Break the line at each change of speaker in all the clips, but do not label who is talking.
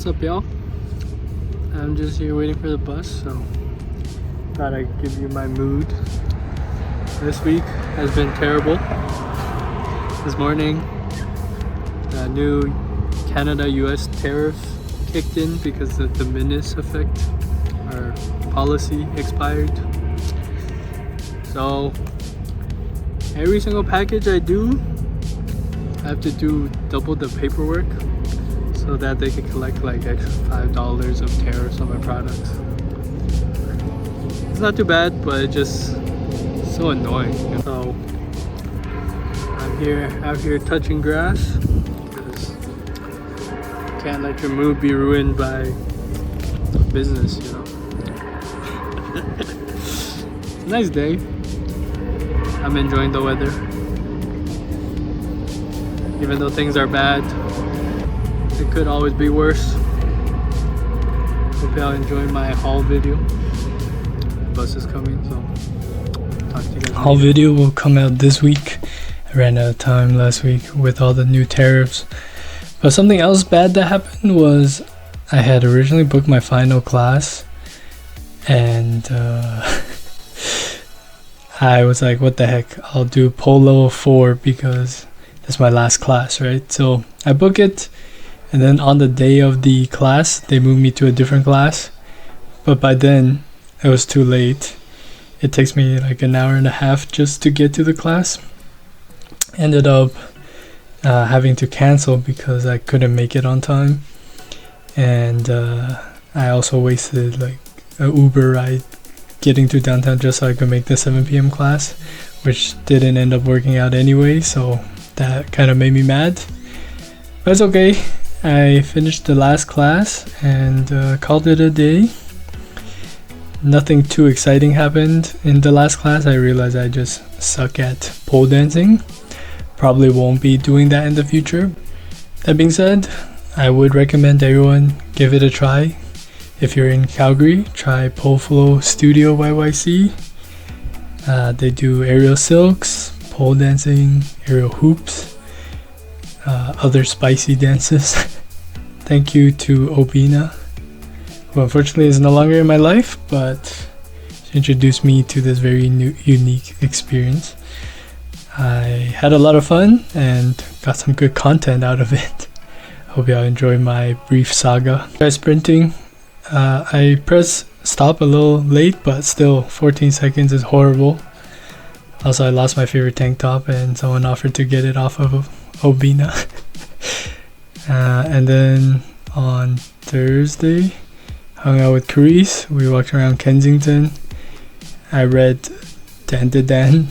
What's up, y'all? I'm just here waiting for the bus, so thought I'd give you my mood. This week has been terrible. This morning, the new Canada-US tariffs kicked in because of the menace effect. Our policy expired. So every single package I do, I have to do double the paperwork so that they can collect like extra $5 of tariffs on my products. It's not too bad, but it's just so annoying. So I'm out here touching grass because you can't let your mood be ruined by business, you know. It's a nice day. I'm enjoying the weather. Even though things are bad, it could always be worse. Hope y'all enjoy my haul video. The bus is coming, so talk to you guys. Haul video will come out this week. I ran out of time last week with all the new tariffs. But something else bad that happened was I had originally booked my final class, and I was like, what the heck, I'll do pole level 4 because that's my last class, right? So I book it, and then on the day of the class they moved me to a different class, but by then it was too late. It takes me like an hour and a half just to get to the class. Ended up having to cancel because I couldn't make it on time, and I also wasted like an Uber ride getting to downtown just so I could make the 7 p.m. class, which didn't end up working out anyway, so that kind of made me mad. But it's okay. I finished the last class and called it a day. Nothing too exciting happened in the last class. I realized I just suck at pole dancing. Probably won't be doing that in the future. That being said, I would recommend everyone give it a try. If you're in Calgary, try Pole Flow Studio YYC. They do aerial silks, pole dancing, aerial hoops, other spicy dances. Thank you to Obina, who unfortunately is no longer in my life, but she introduced me to this very unique experience. I had a lot of fun and got some good content out of it. Hope y'all enjoy my brief saga. Guys, sprinting. I pressed stop a little late, but still 14 seconds is horrible. Also, I lost my favorite tank top and someone offered to get it off of Obina. And then on Thursday, hung out with Carice. We walked around Kensington. I read Dan to Dan.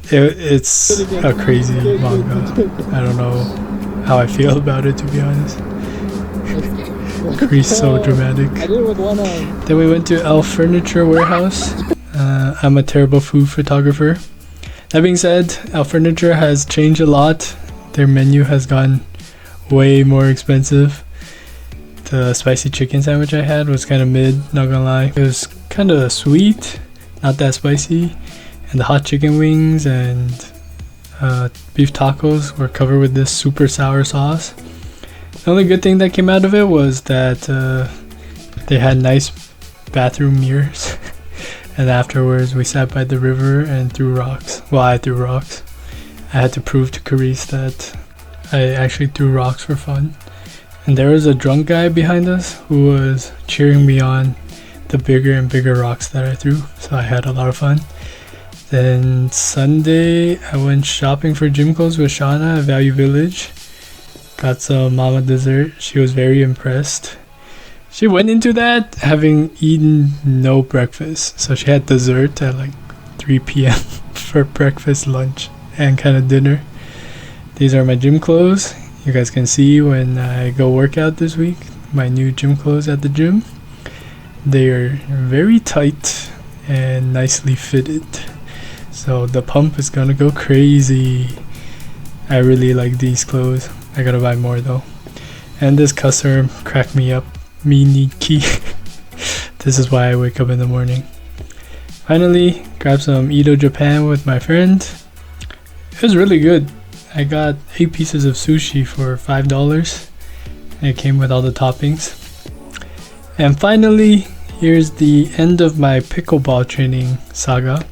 It's a crazy manga. I don't know how I feel about it, to be honest. Carice so dramatic. Then we went to Elf Furniture Warehouse. I'm a terrible food photographer. That being said, Elf Furniture has changed a lot. Their menu has gotten way more expensive. The spicy chicken sandwich I had was kind of mid, not gonna lie. It was kind of sweet, not that spicy. And the hot chicken wings and beef tacos were covered with this super sour sauce. The only good thing that came out of it was that they had nice bathroom mirrors. And afterwards we sat by the river and threw rocks. Well, I threw rocks. I had to prove to Carice that I actually threw rocks for fun. And there was a drunk guy behind us who was cheering me on the bigger and bigger rocks that I threw. So I had a lot of fun. Then Sunday I went shopping for gym clothes with Shauna at Value Village. Got some mama dessert. She was very impressed. She went into that having eaten no breakfast. So she had dessert at like 3 p.m. for breakfast, lunch, and kind of dinner. These are my gym clothes. You guys can see when I go work out this week, my new gym clothes at the gym. They are very tight and nicely fitted. So the pump is gonna go crazy. I really like these clothes. I gotta buy more though. And this customer cracked me up. Miniki. This is why I wake up in the morning. Finally, grabbed some Edo Japan with my friend. It was really good. I got 8 pieces of sushi for $5, It came with all the toppings. And finally, here's the end of my pickleball training saga.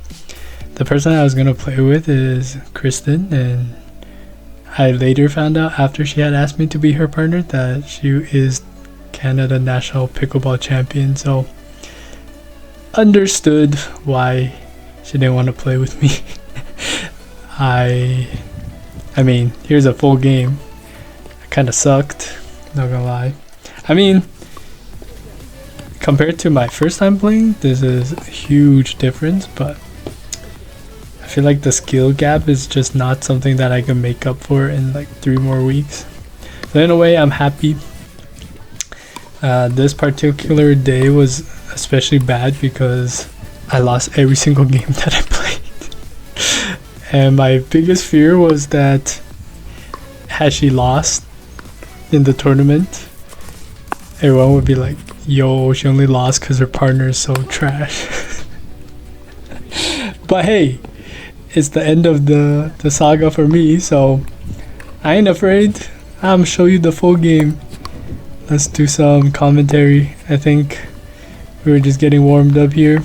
The person I was going to play with is Kristen, and I later found out after she had asked me to be her partner that she is Canada National Pickleball Champion, so understood why she didn't want to play with me. I mean, here's a full game. I kind of sucked, not gonna lie. I mean, compared to my first time playing, this is a huge difference, but I feel like the skill gap is just not something that I can make up for in like 3 more weeks. So in a way, I'm happy. This particular day was especially bad because I lost every single game that I played. And my biggest fear was that had she lost in the tournament, everyone would be like, yo, she only lost because her partner is so trash. But hey, it's the end of the saga for me, so I ain't afraid. I'm show you the full game. Let's do some commentary. I think we were just getting warmed up here,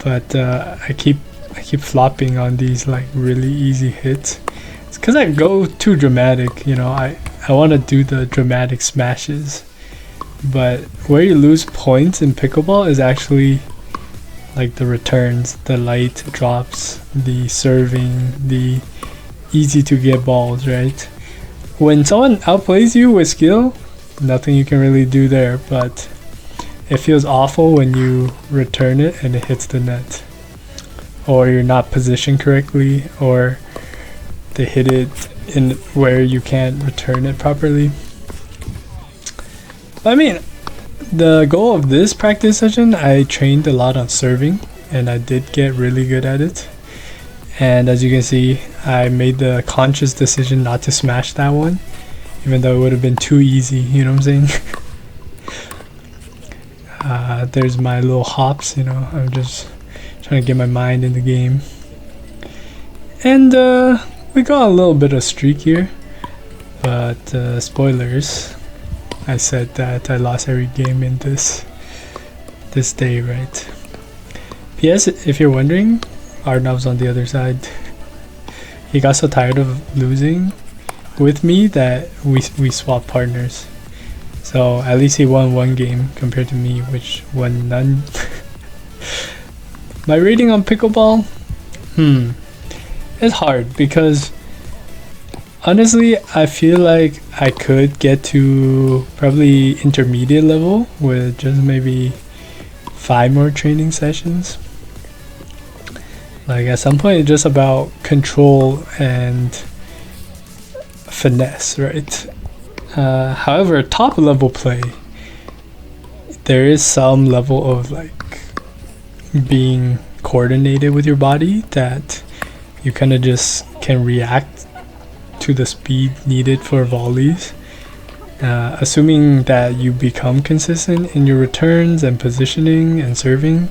but I keep flopping on these like really easy hits. It's because I go too dramatic, you know. I want to do the dramatic smashes, but where you lose points in pickleball is actually like the returns, the light drops, the serving, the easy to get balls, right? When someone outplays you with skill, nothing you can really do there, but it feels awful when you return it and it hits the net, or you're not positioned correctly, or they hit it in where you can't return it properly. I mean, the goal of this practice session, I trained a lot on serving, and I did get really good at it. And as you can see, I made the conscious decision not to smash that one, even though it would have been too easy, you know what I'm saying? There's my little hops, you know, I'm just trying to get my mind in the game. And we got a little bit of streak here, but spoilers, I said that I lost every game in this day, right? P.S. if you're wondering, Arnav's on the other side. He got so tired of losing with me that we swapped partners. So at least he won 1 game compared to me, which won none. My rating on pickleball? It's hard because honestly, I feel like I could get to probably intermediate level with just maybe 5 more training sessions. Like at some point, it's just about control and finesse, right? However, top level play, there is some level of like being coordinated with your body that you kind of just can react to the speed needed for volleys, assuming that you become consistent in your returns and positioning and serving.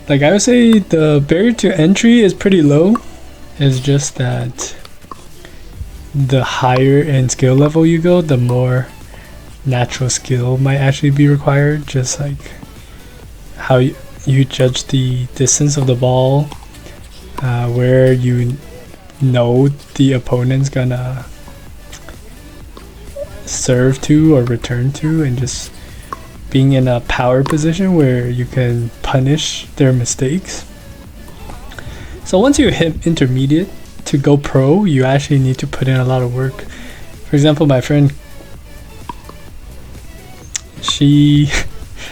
Like I would say the barrier to entry is pretty low. It's just that the higher in skill level you go, the more natural skill might actually be required, just like how you judge the distance of the ball, where you know the opponent's gonna serve to or return to, and just being in a power position where you can punish their mistakes. So once you hit intermediate, to go pro, you actually need to put in a lot of work. For example, my friend, she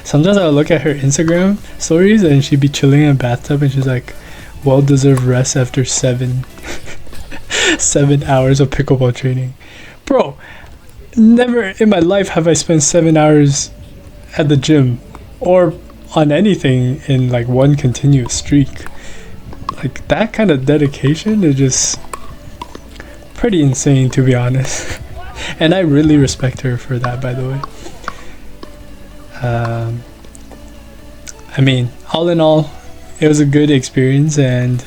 sometimes I'll look at her Instagram stories and she'd be chilling in a bathtub and she's like, well-deserved rest after 7 hours of pickleball training. Bro, never in my life have I spent 7 hours at the gym or on anything in like one continuous streak. Like that kind of dedication is just pretty insane, to be honest. And I really respect her for that, by the way. I mean, all in all, it was a good experience, and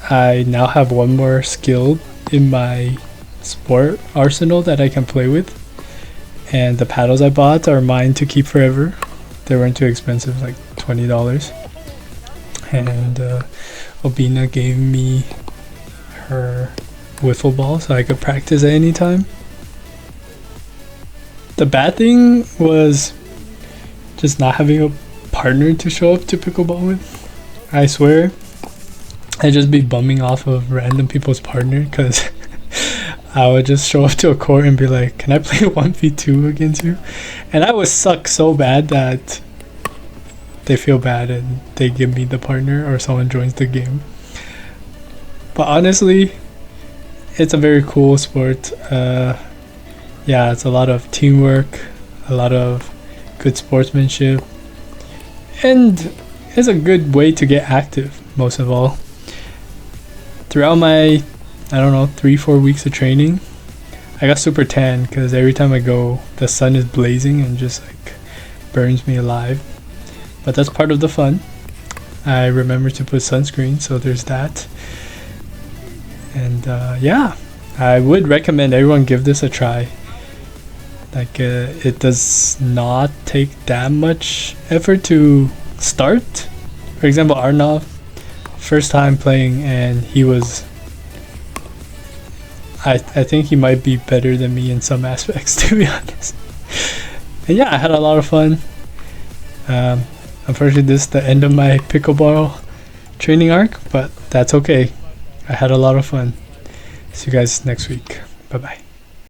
I now have one more skill in my sport arsenal that I can play with. And the paddles I bought are mine to keep forever. They weren't too expensive, like $20. And Obina gave me her wiffle ball so I could practice at any time. The bad thing was just not having a partner to show up to pickleball with. I swear I'd just be bumming off of random people's partner because I would just show up to a court and be like, can I play 1v2 against you? And I would suck so bad that they feel bad and they give me the partner or someone joins the game. But honestly, it's a very cool sport. Yeah, it's a lot of teamwork, a lot of good sportsmanship, and it's a good way to get active, most of all. Throughout my, I don't know, 3-4 weeks of training, I got super tan because every time I go, the sun is blazing and just like burns me alive. But that's part of the fun. I remember to put sunscreen, so there's that. And yeah, I would recommend everyone give this a try. Like it does not take that much effort to start. For example, Arnav, first time playing, and he was, I think he might be better than me in some aspects, to be honest. And yeah, I had a lot of fun. Unfortunately, this is the end of my pickleball training arc, but that's okay. I had a lot of fun. See you guys next week. Bye bye.